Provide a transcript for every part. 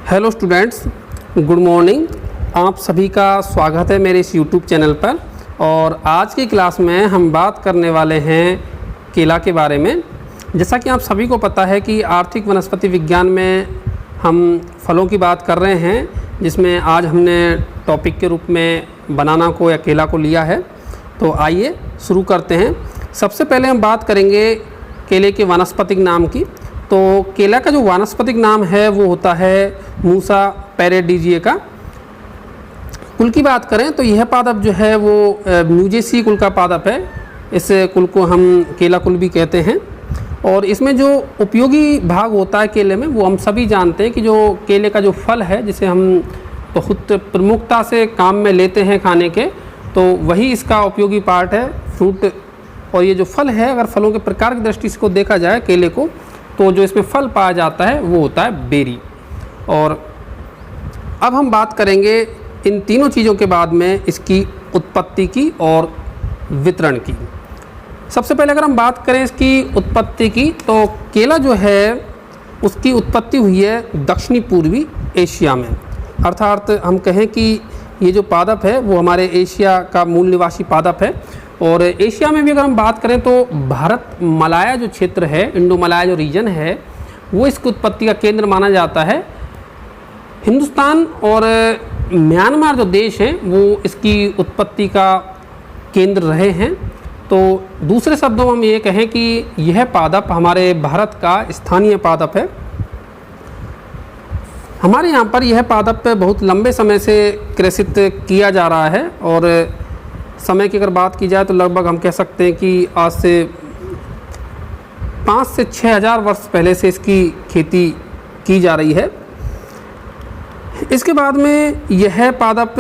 Hello students, good morning. आप सभी का स्वागत है मेरे इस यूट्यूब चैनल पर। और आज की क्लास में हम बात करने वाले हैं केला के बारे में। जैसा कि आप सभी को पता है कि आर्थिक वनस्पति विज्ञान में हम फलों की बात कर रहे हैं, जिसमें आज हमने टॉपिक के रूप में बनाना को या केला को लिया है। तो आइए शुरू करते हैं। सबसे पहले हम बात करेंगे केले के वानस्पतिक नाम की। तो केला का जो वानस्पतिक नाम है वो होता है मूसा पैरेडिजिएका। कुल की बात करें तो यह पादप जो है वो म्यूजेसी कुल का पादप है। इस कुल को हम केला कुल भी कहते हैं। और इसमें जो उपयोगी भाग होता है केले में, वो हम सभी जानते हैं कि जो केले का जो फल है, जिसे हम बहुत प्रमुखता से काम में लेते हैं खाने के, तो वही इसका उपयोगी पार्ट है, फ्रूट। और ये जो फल है, अगर फलों के प्रकार की दृष्टि से को देखा जाए केले को, तो जो इसमें फल पाया जाता है वो होता है बेरी। और अब हम बात करेंगे इन तीनों चीज़ों के बाद में इसकी उत्पत्ति की और वितरण की। सबसे पहले अगर हम बात करें इसकी उत्पत्ति की, तो केला जो है उसकी उत्पत्ति हुई है दक्षिणी पूर्वी एशिया में। अर्थात हम कहें कि ये जो पादप है वो हमारे एशिया का मूल निवासी पादप है। और एशिया में भी अगर हम बात करें तो भारत मलाया जो क्षेत्र है, इंडो मलाया जो रीजन है, वो इसकी उत्पत्ति का केंद्र माना जाता है। हिंदुस्तान और म्यांमार जो देश हैं वो इसकी उत्पत्ति का केंद्र रहे हैं। तो दूसरे शब्दों में हम ये कहें कि यह पादप हमारे भारत का स्थानीय पादप है। हमारे यहाँ पर यह पादप बहुत लंबे समय से कृषित किया जा रहा है। और समय की अगर बात की जाए तो लगभग हम कह सकते हैं कि आज से 5 से 6 हज़ार वर्ष पहले से इसकी खेती की जा रही है। इसके बाद में यह पादप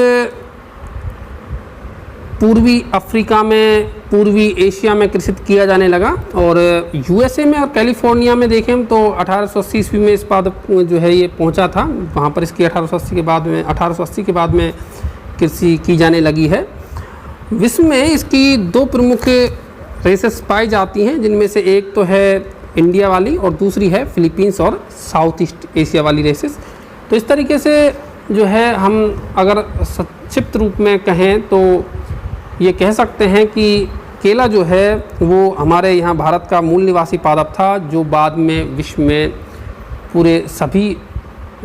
पूर्वी अफ्रीका में, पूर्वी एशिया में कृषित किया जाने लगा। और यूएसए में और कैलिफोर्निया में देखें हम तो 1880 ईस्वी में इस पादप जो है ये पहुंचा था। वहाँ पर इसकी 1880 के बाद में कृषि की जाने लगी है। विश्व में इसकी 2 प्रमुख रेसेस पाई जाती हैं, जिनमें से एक तो है इंडिया वाली और दूसरी है फिलीपींस और साउथ ईस्ट एशिया वाली रेसेस। तो इस तरीके से जो है हम अगर संक्षिप्त रूप में कहें तो ये कह सकते हैं कि केला जो है वो हमारे यहाँ भारत का मूल निवासी पादप था, जो बाद में विश्व में पूरे सभी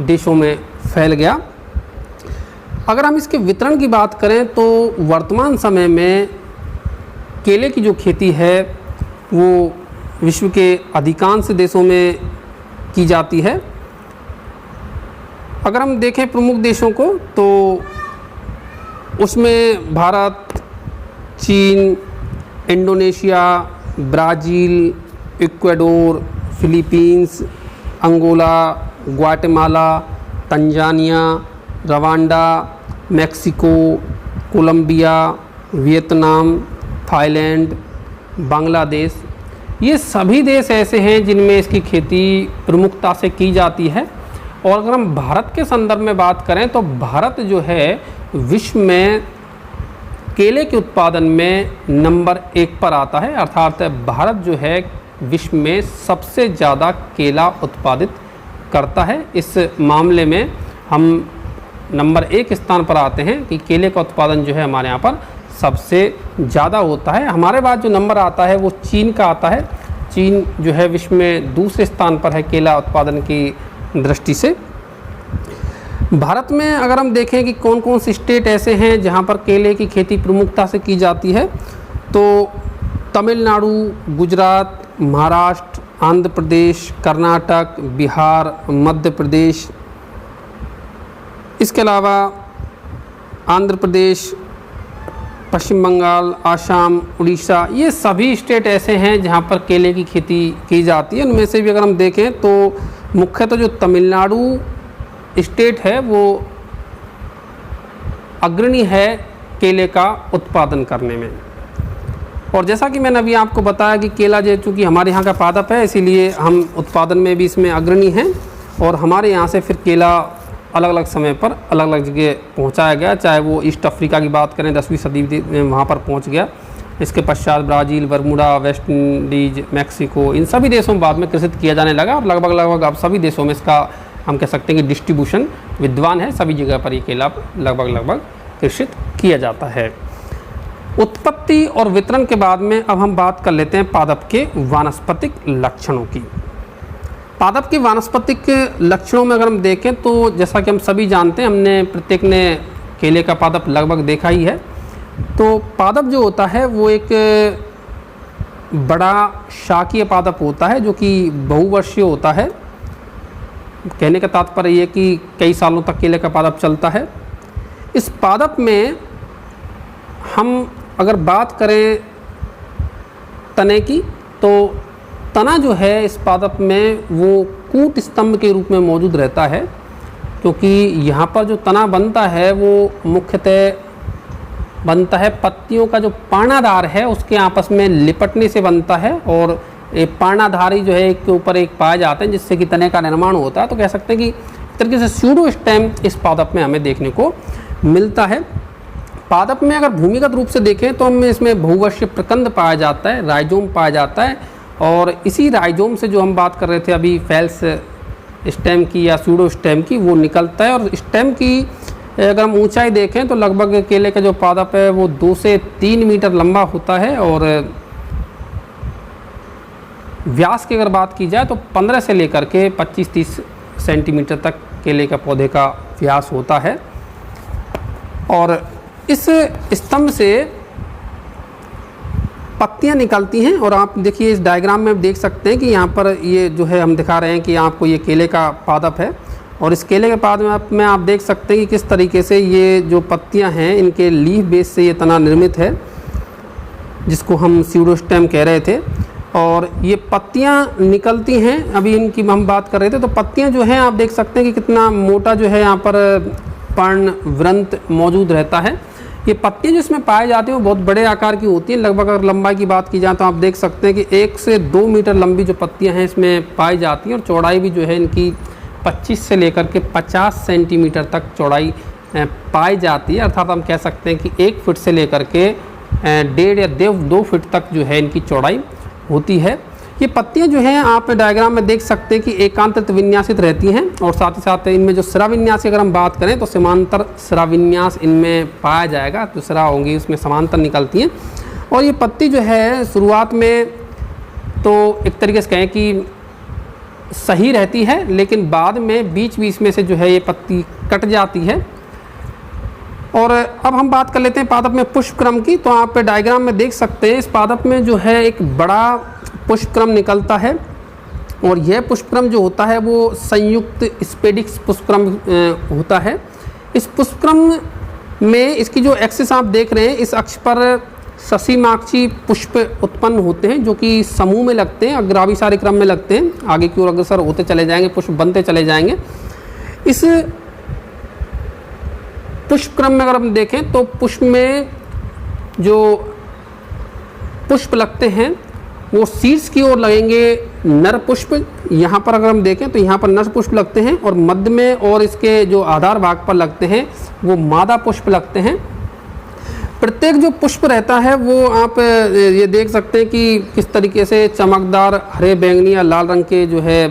देशों में फैल गया। अगर हम इसके वितरण की बात करें तो वर्तमान समय में केले की जो खेती है वो विश्व के अधिकांश देशों में की जाती है। अगर हम देखें प्रमुख देशों को तो उसमें भारत, चीन, Indonesia, Brazil, Ecuador, Philippines, Angola, Guatemala, Tanzania, Rwanda, Mexico, Colombia, Vietnam, Thailand, Bangladesh, ये सभी देश ऐसे हैं जिनमें इसकी खेती प्रमुखता से की जाती है। और अगर हम भारत के संदर्भ में बात करें तो भारत जो है विश्व में केले के उत्पादन में नंबर 1 पर आता है। अर्थात भारत जो है विश्व में सबसे ज़्यादा केला उत्पादित करता है। इस मामले में हम नंबर 1 स्थान पर आते हैं कि केले का उत्पादन जो है हमारे यहाँ पर सबसे ज़्यादा होता है। हमारे बाद जो नंबर आता है वो चीन का आता है। चीन जो है विश्व में दूसरे स्थान पर है केला उत्पादन की दृष्टि से। भारत में अगर हम देखें कि कौन कौन से स्टेट ऐसे हैं जहाँ पर केले की खेती प्रमुखता से की जाती है, तो तमिलनाडु, गुजरात, महाराष्ट्र, आंध्र प्रदेश, कर्नाटक, बिहार, मध्य प्रदेश, इसके अलावा आंध्र प्रदेश, पश्चिम बंगाल, आसाम, उड़ीसा, ये सभी स्टेट ऐसे हैं जहाँ पर केले की खेती की जाती है। उनमें से भी अगर हम देखें तो मुख्यतः जो तमिलनाडु स्टेट है वो अग्रणी है केले का उत्पादन करने में। और जैसा कि मैंने अभी आपको बताया कि केला जो चूँकि हमारे यहाँ का पादप है, इसीलिए हम उत्पादन में भी इसमें अग्रणी हैं। और हमारे यहाँ से फिर केला अलग अलग समय पर अलग अलग जगह पहुँचाया गया। चाहे वो ईस्ट अफ्रीका की बात करें, 10वीं सदी में वहाँ पर पहुँच गया। इसके पश्चात Brazil, Bermuda, West Indies, Mexico, इन सभी देशों में बाद में कृषित किया जाने लगा। और लगभग अब सभी देशों में इसका हम कह सकते हैं कि डिस्ट्रीब्यूशन विद्वान है, सभी जगह पर ये केला लगभग कृषित किया जाता है। उत्पत्ति और वितरण के बाद में अब हम बात कर लेते हैं पादप के वानस्पतिक लक्षणों की। पादप के वानस्पतिक लक्षणों में अगर हम देखें तो जैसा कि हम सभी जानते हैं, हमने प्रत्येक ने केले का पादप लगभग देखा ही है। तो पादप जो होता है वो एक बड़ा शाकीय पादप होता है जो कि बहुवर्षीय होता है। कहने का तात्पर्य ये कि कई सालों तक केले का पादप चलता है। इस पादप में हम अगर बात करें तने की, तो तना जो है इस पादप में वो कूट स्तंभ के रूप में मौजूद रहता है, क्योंकि यहाँ पर जो तना बनता है वो मुख्यतः बनता है पत्तियों का जो पानाधार है उसके आपस में लिपटने से बनता है, और ये पानाधारी जो है एक के ऊपर एक पाए जाते हैं जिससे कि तने का निर्माण होता है। तो कह सकते हैं कि एक तरीके से स्यूडो स्टेम इस पादप में हमें देखने को मिलता है। पादप में अगर भूमिगत रूप से देखें तो हमें इसमें बहुवर्षीय प्रकंद पाया जाता है, राइजोम पाया जाता है, और इसी राइजोम से जो हम बात कर रहे थे अभी फेल्स स्टेम की या स्यूडो स्टेम की, वो निकलता है। और स्टेम की अगर हम ऊंचाई देखें तो लगभग केले का जो पादप है वो 2 से 3 मीटर लंबा होता है, और व्यास की अगर बात की जाए तो 15 से लेकर के 25-30 सेंटीमीटर तक केले का पौधे का व्यास होता है। और इस स्तंभ से पत्तियां निकलती हैं, और आप देखिए इस डायग्राम में आप देख सकते हैं कि यहाँ पर ये जो है हम दिखा रहे हैं कि आपको ये केले का पादप है, और इस केले के पादप में आप देख सकते हैं कि किस तरीके से ये जो पत्तियां हैं इनके लीफ बेस से ये तना निर्मित है, जिसको हम स्यूडोस्टेम कह रहे थे। और ये पत्तियां निकलती हैं, अभी इनकी हम बात कर रहे थे, तो पत्तियां जो हैं आप देख सकते हैं कि कितना मोटा जो है यहाँ पर पर्णवृंत मौजूद रहता है। ये पत्तियां जो इसमें पाए जाती हैं वो बहुत बड़े आकार की होती हैं। लगभग अगर लंबाई की बात की जाए तो आप देख सकते हैं कि 1 से 2 मीटर लंबी जो पत्तियां हैं इसमें पाई जाती हैं, और चौड़ाई भी जो है इनकी 25 से लेकर के 50 सेंटीमीटर तक चौड़ाई पाई जाती है। अर्थात हम कह सकते हैं कि 1 फीट से लेकर के 1.5 या 2 फीट तक जो है इनकी चौड़ाई होती है। ये पत्तियां जो हैं आप डायग्राम में देख सकते हैं कि एकांतरित विन्यासित रहती हैं, और साथ ही साथ इनमें जो सिरा विन्यास की अगर हम बात करें तो समांतर सिरा विन्यास इनमें पाया जाएगा। जो सिरा होंगी उसमें समांतर निकलती हैं, और ये पत्ती जो है शुरुआत में तो एक तरीके से कहें कि सही रहती है, लेकिन बाद में बीच बीच में से जो है ये पत्ती कट जाती है। और अब हम बात कर लेते हैं पादप में पुष्पक्रम की। तो आप डायग्राम में देख सकते हैं इस पादप में जो है एक बड़ा पुष्पक्रम निकलता है, और यह पुष्पक्रम जो होता है वो संयुक्त स्पेडिक्स पुष्पक्रम होता है। इस पुष्पक्रम में इसकी जो एक्सिस आप देख रहे हैं, इस अक्ष पर ससीमाक्षी पुष्प उत्पन्न होते हैं जो कि समूह में लगते हैं, अग्राभिसारी क्रम में लगते हैं, आगे की ओर अग्रसर होते चले जाएंगे, पुष्प बनते चले जाएंगे। इस पुष्पक्रम में अगर हम देखें तो पुष्प में जो पुष्प लगते हैं वो शीर्ष की ओर लगेंगे नर पुष्प। यहाँ पर अगर हम देखें तो यहाँ पर नर पुष्प लगते हैं, और मध्य में और इसके जो आधार भाग पर लगते हैं वो मादा पुष्प लगते हैं। प्रत्येक जो पुष्प रहता है वो आप ये देख सकते हैं कि किस तरीके से चमकदार हरे, बैंगनी या लाल रंग के जो है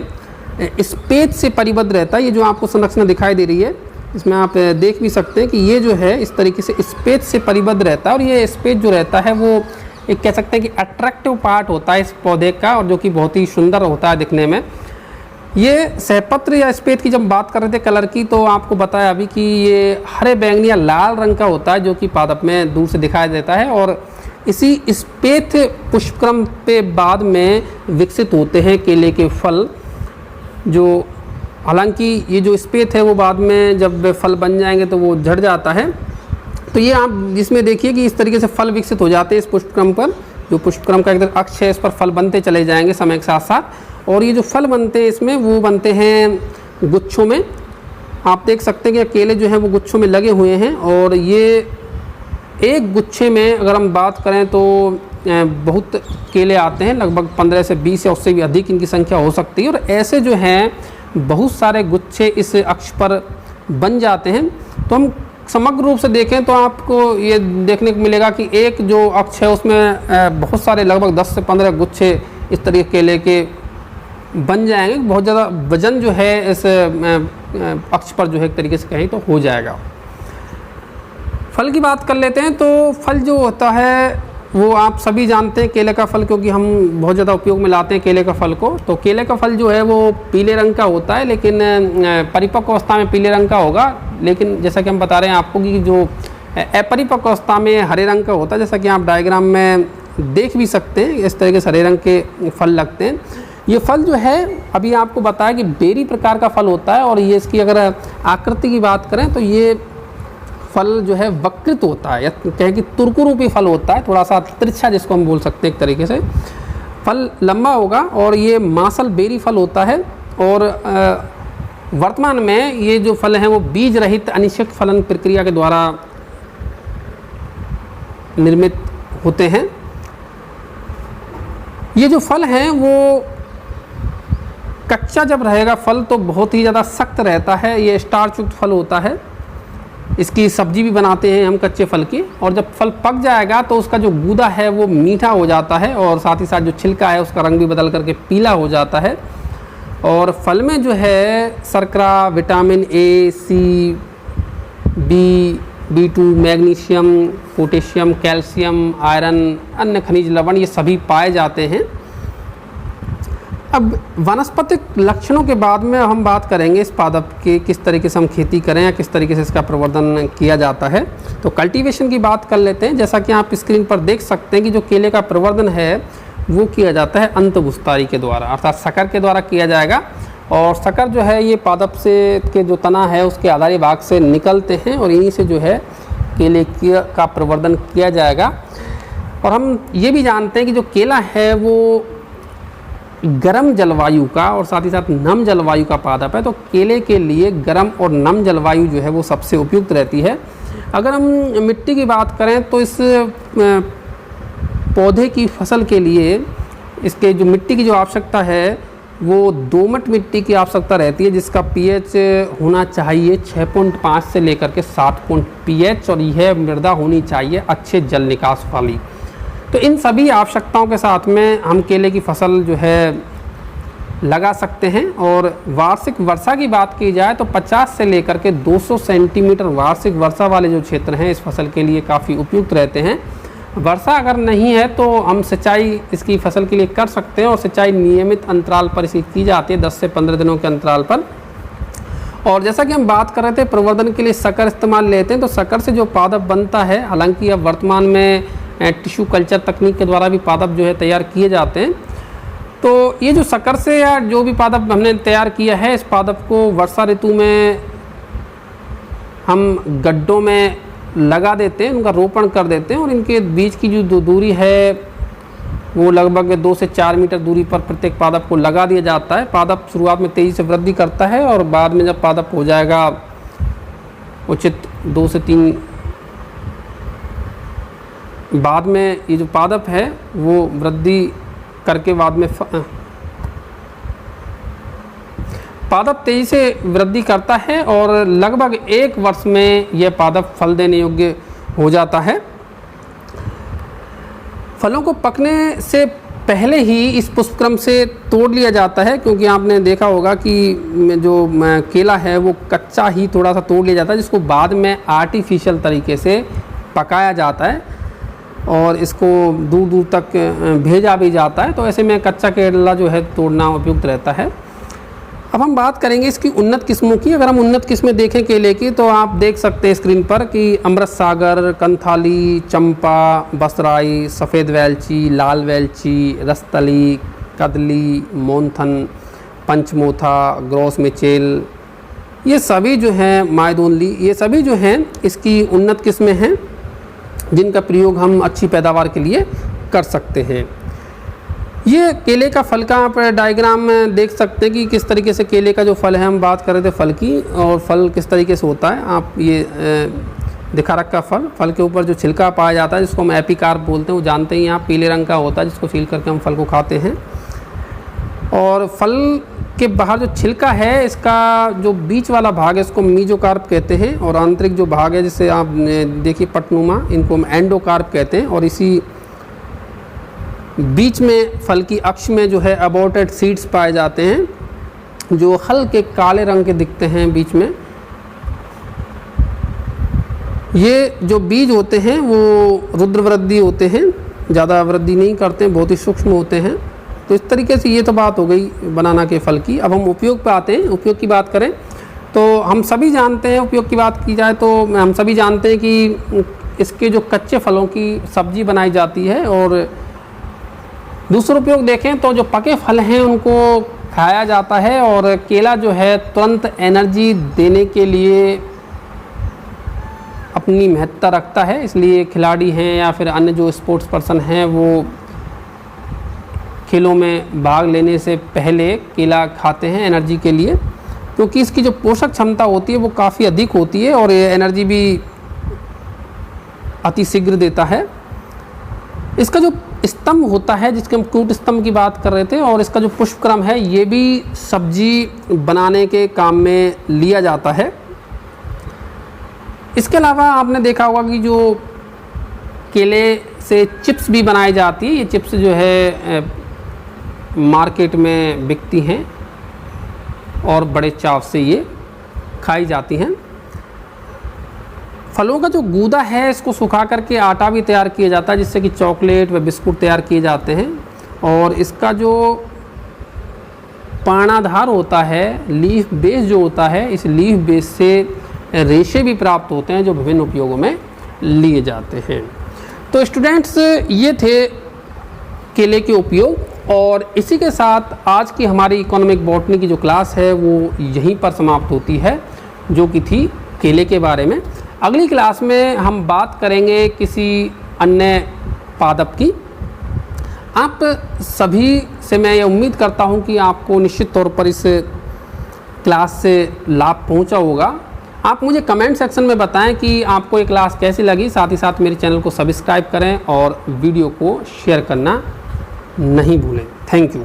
स्पेस से परिबद्ध रहता है। ये जो आपको संरचना दिखाई दे रही है इसमें आप देख भी सकते हैं कि ये जो है इस तरीके से स्पेस से परिबद्ध रहता है, और ये स्पेस जो रहता है वो एक कह सकते हैं कि अट्रैक्टिव पार्ट होता है इस पौधे का, और जो कि बहुत ही सुंदर होता है दिखने में। ये सहपत्र या स्पेत की जब बात कर रहे थे कलर की, तो आपको बताया अभी कि ये हरे, बैंगनी या लाल रंग का होता है जो कि पादप में दूर से दिखाई देता है, और इसी स्पेत पुष्पक्रम पे बाद में विकसित होते हैं केले के फल। जो हालांकि ये जो स्पेत है वो बाद में जब फल बन जाएंगे तो वो झड़ जाता है। तो ये आप जिसमें देखिए कि इस तरीके से फल विकसित हो जाते हैं इस पुष्पक्रम पर। जो पुष्पक्रम का एक अक्ष है इस पर फल बनते चले जाएंगे समय के साथ साथ, और ये जो फल बनते हैं इसमें वो बनते हैं गुच्छों में। आप देख सकते हैं कि केले जो हैं वो गुच्छों में लगे हुए हैं, और ये एक गुच्छे में अगर हम बात करें तो बहुत केले आते हैं, लगभग 15 से 20 या उससे भी अधिक इनकी संख्या हो सकती है। और ऐसे जो हैं बहुत सारे गुच्छे इस अक्ष पर बन जाते हैं। तो हम समग्र रूप से देखें तो आपको ये देखने को मिलेगा कि एक जो अक्ष है उसमें बहुत सारे लगभग 10 से 15 गुच्छे इस तरीके केले के बन जाएंगे, बहुत ज़्यादा वजन जो है इस अक्ष पर जो है एक तरीके से कहें तो हो जाएगा। फल की बात कर लेते हैं। तो फल जो होता है वो आप सभी जानते हैं, केले का फल, क्योंकि हम बहुत ज़्यादा उपयोग में लाते हैं केले का फल को। तो केले का फल जो है वो पीले रंग का होता है, लेकिन परिपक्व अवस्था में पीले रंग का होगा। लेकिन जैसा कि हम बता रहे हैं आपको कि जो अपरिपक्व अवस्था में हरे रंग का होता है, जैसा कि आप डायग्राम में देख भी सकते हैं, इस तरीके से हरे रंग के फल लगते हैं। ये फल जो है अभी आपको बताया कि बेरी प्रकार का फल होता है, और ये इसकी अगर आकृति की बात करें तो ये फल जो है वक्रित होता है, या कहें कि तुरकु रूपी फल होता है, थोड़ा सा तिरछा जिसको हम बोल सकते हैं एक तरीके से। फल लंबा होगा और ये मासल बेरी फल होता है। और वर्तमान में ये जो फल हैं वो बीज रहित अनिश्चित फलन प्रक्रिया के द्वारा निर्मित होते हैं। ये जो फल हैं वो कच्चा जब रहेगा फल तो बहुत ही ज़्यादा सख्त रहता है, ये स्टार्च युक्त फल होता है। इसकी सब्जी भी बनाते हैं हम कच्चे फल की, और जब फल पक जाएगा तो उसका जो गूदा है वो मीठा हो जाता है, और साथ ही साथ जो छिलका है उसका रंग भी बदल करके पीला हो जाता है। और फल में जो है शर्करा, vitamin A, C, B, B2, magnesium, potassium, calcium, iron, अन्य खनिज लवण ये सभी पाए जाते हैं। अब वनस्पतिक लक्षणों के बाद में हम बात करेंगे इस पादप के किस तरीके से हम खेती करें या किस तरीके से इसका प्रवर्धन किया जाता है। तो कल्टीवेशन की बात कर लेते हैं। जैसा कि आप स्क्रीन पर देख सकते हैं कि जो केले का प्रवर्धन है वो किया जाता है अंतःपुष्पारी के द्वारा, अर्थात शकर के द्वारा किया जाएगा। और शकर जो है ये पादप से के जो तना है उसके आधारी भाग से निकलते हैं, और इन्हीं से जो है केले का प्रवर्धन किया जाएगा। और हम ये भी जानते हैं कि जो केला है वो गर्म जलवायु का और साथ ही साथ नम जलवायु का पादप है। तो केले के लिए गर्म और नम जलवायु जो है वो सबसे उपयुक्त रहती है। अगर हम मिट्टी की बात करें तो इस पौधे की फसल के लिए इसके जो मिट्टी की जो आवश्यकता है वो दोमट मिट्टी की आवश्यकता रहती है, जिसका पीएच होना चाहिए 6.5 से लेकर के 7 पीएच, और यह मृदा होनी चाहिए अच्छे जल निकास वाली। तो इन सभी आवश्यकताओं के साथ में हम केले की फसल जो है लगा सकते हैं। और वार्षिक वर्षा की बात की जाए तो 50 से लेकर के 200 सेंटीमीटर वार्षिक वर्षा वाले जो क्षेत्र हैं इस फसल के लिए काफ़ी उपयुक्त रहते हैं। वर्षा अगर नहीं है तो हम सिंचाई इसकी फसल के लिए कर सकते हैं, और सिंचाई नियमित अंतराल पर इसकी की जाती है 10 से 15 दिनों के अंतराल पर। और जैसा कि हम बात कर रहे थे प्रवर्धन के लिए शक्कर इस्तेमाल लेते हैं, तो शक्कर से जो पादप बनता है, हालांकि अब वर्तमान में टिश्यू कल्चर तकनीक के द्वारा भी पादप जो है तैयार किए जाते हैं। तो ये जो शक्कर से या जो भी पादप हमने तैयार किया है, इस पादप को वर्षा ऋतु में हम गड्ढों में लगा देते हैं, उनका रोपण कर देते हैं, और इनके बीच की जो दूरी है वो लगभग 2 से 4 मीटर दूरी पर प्रत्येक पादप को लगा दिया जाता है। पादप शुरुआत में तेज़ी से वृद्धि करता है, और बाद में जब पादप हो जाएगा उचित 2 से 3 बाद में ये जो पादप है वो वृद्धि करके बाद में पादप तेजी से वृद्धि करता है, और लगभग 1 वर्ष में यह पादप फल देने योग्य हो जाता है। फलों को पकने से पहले ही इस पुष्पक्रम से तोड़ लिया जाता है, क्योंकि आपने देखा होगा कि जो केला है वो कच्चा ही थोड़ा सा तोड़ लिया जाता है, जिसको बाद में आर्टिफिशियल तरीके से पकाया जाता है और इसको दूर दूर तक भेजा भी जाता है। तो ऐसे में कच्चा केला जो है तोड़ना उपयुक्त रहता है। अब हम बात करेंगे इसकी उन्नत किस्मों की। अगर हम उन्नत किस्में देखें केले की तो आप देख सकते हैं स्क्रीन पर कि अमृत सागर, कंथाली, चंपा, बसराई, सफ़ेद वेलची, लाल वेलची, रस्तली, कदली, मोनथन, पंचमोथा, ग्रॉस मिचेल, ये सभी जो हैं, मायदोनली, ये सभी जो हैं इसकी उन्नत किस्में हैं जिनका प्रयोग हम अच्छी पैदावार के लिए कर सकते हैं। ये केले का फल का आप डायग्राम में देख सकते हैं कि किस तरीके से केले का जो फल है, हम बात कर रहे थे फल की, और फल किस तरीके से होता है। आप ये दिखा रखा फल के ऊपर जो छिलका पाया जाता है जिसको हम एपिकार्प बोलते हैं, वो जानते ही आप पीले रंग का होता है, जिसको छील करके हम फल को खाते हैं। और फल के बाहर जो छिलका है, इसका जो बीच वाला भाग है इसको मीजोकार्प कहते हैं, और आंतरिक जो भाग है जिसे आप देखिए पटनुमा, इनको हम एंडोकार्प कहते हैं। और इसी बीच में फल की अक्ष में जो है अबॉर्टेड सीड्स पाए जाते हैं, जो हल्के काले रंग के दिखते हैं बीच में। ये जो बीज होते हैं वो रुद्रवृद्धि होते हैं, ज़्यादा वृद्धि नहीं करते हैं, बहुत ही सूक्ष्म होते हैं। तो इस तरीके से ये तो बात हो गई बनाना के फल की। अब हम उपयोग पे आते हैं। उपयोग की बात करें तो हम सभी जानते हैं, उपयोग की बात की जाए तो हम सभी जानते हैं कि इसके जो कच्चे फलों की सब्जी बनाई जाती है, और दूसरा उपयोग देखें तो जो पके फल हैं उनको खाया जाता है। और केला जो है तुरंत एनर्जी देने के लिए अपनी महत्ता रखता है, इसलिए खिलाड़ी हैं या फिर अन्य जो स्पोर्ट्स पर्सन हैं वो खेलों में भाग लेने से पहले केला खाते हैं एनर्जी के लिए, क्योंकि इसकी जो पोषक क्षमता होती है वो काफ़ी अधिक होती है और ये एनर्जी भी अति शीघ्र देता है। इसका जो स्तंभ होता है, जिसके हम कूट स्तंभ की बात कर रहे थे, और इसका जो पुष्पक्रम है ये भी सब्जी बनाने के काम में लिया जाता है। इसके अलावा आपने देखा होगा कि जो केले से चिप्स भी बनाई जाती है, ये चिप्स जो है मार्केट में बिकती हैं और बड़े चाव से ये खाई जाती हैं। फलों का जो गूदा है इसको सुखा करके आटा भी तैयार किया जाता है, जिससे कि चॉकलेट व बिस्कुट तैयार किए जाते हैं। और इसका जो पानाधार होता है, लीफ बेस जो होता है, इस लीफ बेस से रेशे भी प्राप्त होते हैं जो विभिन्न उपयोगों में लिए जाते हैं। तो स्टूडेंट्स, ये थे केले के उपयोग, और इसी के साथ आज की हमारी इकोनॉमिक बॉटनी की जो क्लास है वो यहीं पर समाप्त होती है, जो कि थी केले के बारे में। अगली क्लास में हम बात करेंगे किसी अन्य पादप की। आप सभी से मैं ये उम्मीद करता हूँ कि आपको निश्चित तौर पर इस क्लास से लाभ पहुँचा होगा। आप मुझे कमेंट सेक्शन में बताएं कि आपको ये क्लास कैसी लगी। साथ ही साथ मेरे चैनल को सब्सक्राइब करें और वीडियो को शेयर करना नहीं भूलें। Thank you.